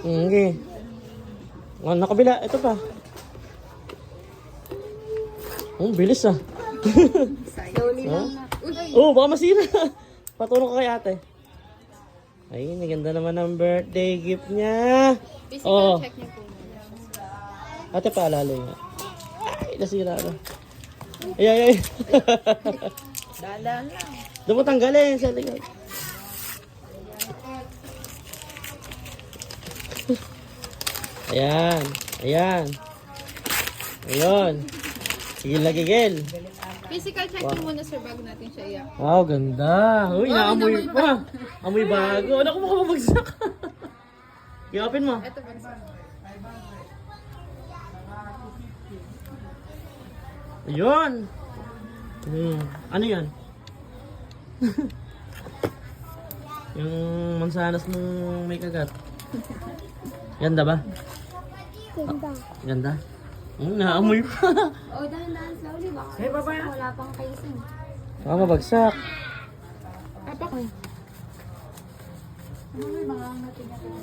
Okay. Oh, nakabila. Ito pa. Oh, bilis ah. Slowly lang na. Oh, baka masira. Patulong ka kay ate. Ay, naganda naman ang birthday gift niya. Physical check niyo po muna. Ate, paalala nga. Ay, nasira na. Ay, ay, ay. Dalan lang. Doon mo tanggalin sa likod. Ayan. Ayan. Ayun. Gigil na gigil. Physical check niyo muna sir bago natin siya iyak. Wow, ganda. Uy, naamoy pa. Amoy bago. Ano kung makamabagsak? Iapin mo. Ito ba? Ayun. Ano yan? Yung mansanas mong may kagat. Ganda ba? Ganda. Ganda? Naamoy pa. Oh, dahan-dahan slowly. Baka wala pang kaisin. Baka mabagsak. Apak. Ano may mga natin natin?